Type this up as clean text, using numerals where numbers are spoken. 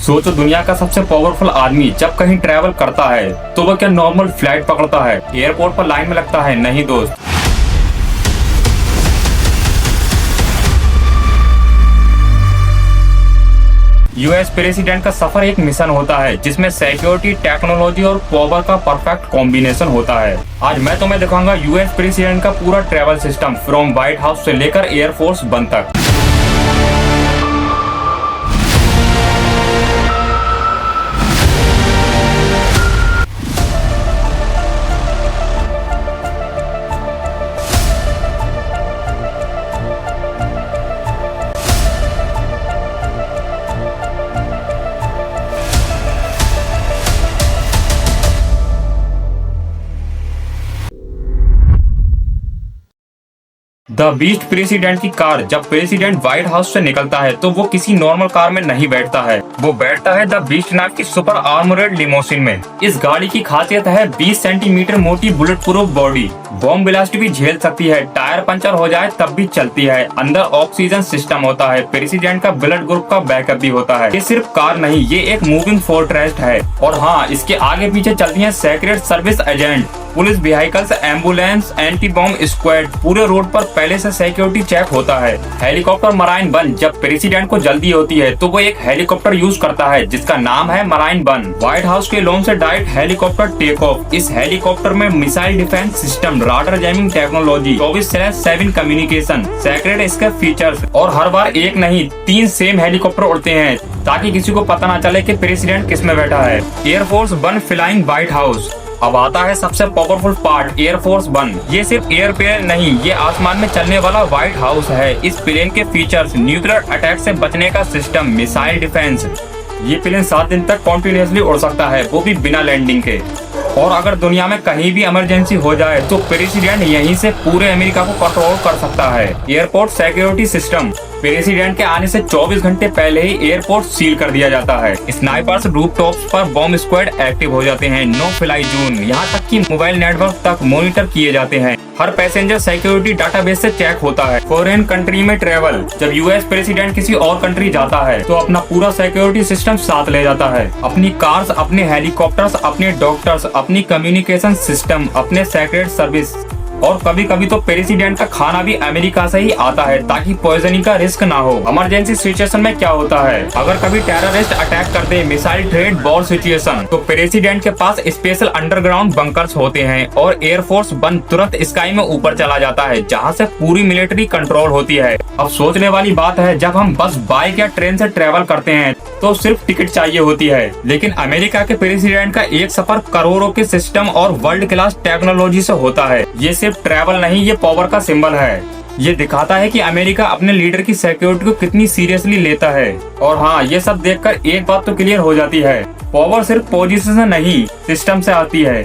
सोचो दुनिया का सबसे पावरफुल आदमी जब कहीं ट्रैवल करता है तो वह क्या नॉर्मल फ्लाइट पकड़ता है, एयरपोर्ट पर लाइन में लगता है? नहीं दोस्त। यूएस प्रेसिडेंट का सफर एक मिशन होता है जिसमें सिक्योरिटी, टेक्नोलॉजी और पावर का परफेक्ट कॉम्बिनेशन होता है। आज मैं तुम्हें दिखाऊंगा यूएस प्रेसिडेंट का पूरा travel system, from white house से लेकर एयरफोर्स वन तक। द बीस्ट प्रेसिडेंट की कार। जब प्रेसिडेंट व्हाइट हाउस से निकलता है तो वो किसी नॉर्मल कार में नहीं बैठता है, वो बैठता है द बीस्ट नाम की सुपर आर्मोरेड लिमोसिन में। इस गाड़ी की खासियत है 20 सेंटीमीटर मोटी bullet proof body, bomb blast भी झेल सकती है, टायर पंचर हो जाए तब भी चलती है, अंदर ऑक्सीजन सिस्टम होता है, प्रेसिडेंट का ब्लड ग्रुप का बैकअप भी होता है। ये सिर्फ कार नहीं, ये एक मूविंग फोर्ट्रेस है। और हाँ, इसके आगे पीछे चलती है secret service agent, police vehicles, ambulance, anti bomb squad. पूरे रोड पर पहले से सिक्योरिटी चेक होता है। Helicopter marine one. जब प्रेसिडेंट को जल्दी होती है तो वो एक हेलीकॉप्टर यूज करता है जिसका नाम है मराइन वन। व्हाइट हाउस के लॉन से डायरेक्ट हेलीकॉप्टर टेक ऑफ। इस हेलीकॉप्टर में missile defence system, radar jamming technology, 24/7 communication, secret इसके फीचर्स। और हर बार एक नहीं 3 सेम हेलीकॉप्टर उड़ते हैं ताकि किसी को पता न चले कि प्रेसिडेंट किस में बैठा है। Air force one flying white house. अब आता है सबसे पावरफुल पार्ट, एयरफोर्स वन। ये सिर्फ एयरप्लेन नहीं, ये आसमान में चलने वाला व्हाइट हाउस है। इस प्लेन के फीचर्स, न्यूक्लियर अटैक से बचने का सिस्टम, मिसाइल डिफेंस। ये प्लेन 7 दिन तक कॉन्टिन्यूसली उड़ सकता है, वो भी बिना लैंडिंग के। और अगर दुनिया में कहीं भी इमरजेंसी हो जाए तो प्रेसिडेंट यहीं से पूरे अमेरिका को कंट्रोल कर सकता है। Airport security system. प्रेसिडेंट के आने से 24 घंटे पहले ही एयरपोर्ट सील कर दिया जाता है। स्नाइपर्स रूफटॉप्स पर बॉम्ब स्क्वाड एक्टिव हो जाते हैं। नो फ्लाई जोन, यहाँ तक कि मोबाइल नेटवर्क तक मॉनिटर किए जाते हैं। हर पैसेंजर सिक्योरिटी डाटाबेस से चेक होता है। फॉरेन कंट्री में ट्रेवल। जब यूएस प्रेसिडेंट किसी और कंट्री जाता है तो अपना पूरा सिक्योरिटी सिस्टम साथ ले जाता है। अपनी कार्स, अपने हेलीकॉप्टर्स, अपने डॉक्टर्स, अपनी कम्युनिकेशन सिस्टम, अपने सीक्रेट सर्विस। और कभी कभी तो प्रेसिडेंट का खाना भी अमेरिका से ही आता है ताकि पॉइजनिंग का रिस्क ना हो। इमरजेंसी सिचुएशन में क्या होता है, अगर कभी टेररिस्ट अटैक कर दे, मिसाइल थ्रेट, वॉर सिचुएशन, तो प्रेसिडेंट के पास स्पेशल अंडरग्राउंड बंकर्स होते हैं और एयरफोर्स वन तुरंत स्काई में ऊपर चला जाता है जहाँ से पूरी मिलिट्री कंट्रोल होती है। अब सोचने वाली बात है, जब हम बस बाइक या ट्रेन से ट्रेवल करते हैं तो सिर्फ टिकट चाहिए होती है, लेकिन अमेरिका के प्रेसिडेंट का एक सफर करोड़ों के सिस्टम और वर्ल्ड क्लास टेक्नोलॉजी से होता है। ये सिर्फ ट्रैवल नहीं, ये पावर का सिंबल है। ये दिखाता है कि अमेरिका अपने लीडर की सिक्योरिटी को कितनी सीरियसली लेता है। और हाँ, ये सब देखकर एक बात तो क्लियर हो जाती है, पावर सिर्फ पोजीशन से नहीं, सिस्टम से आती है।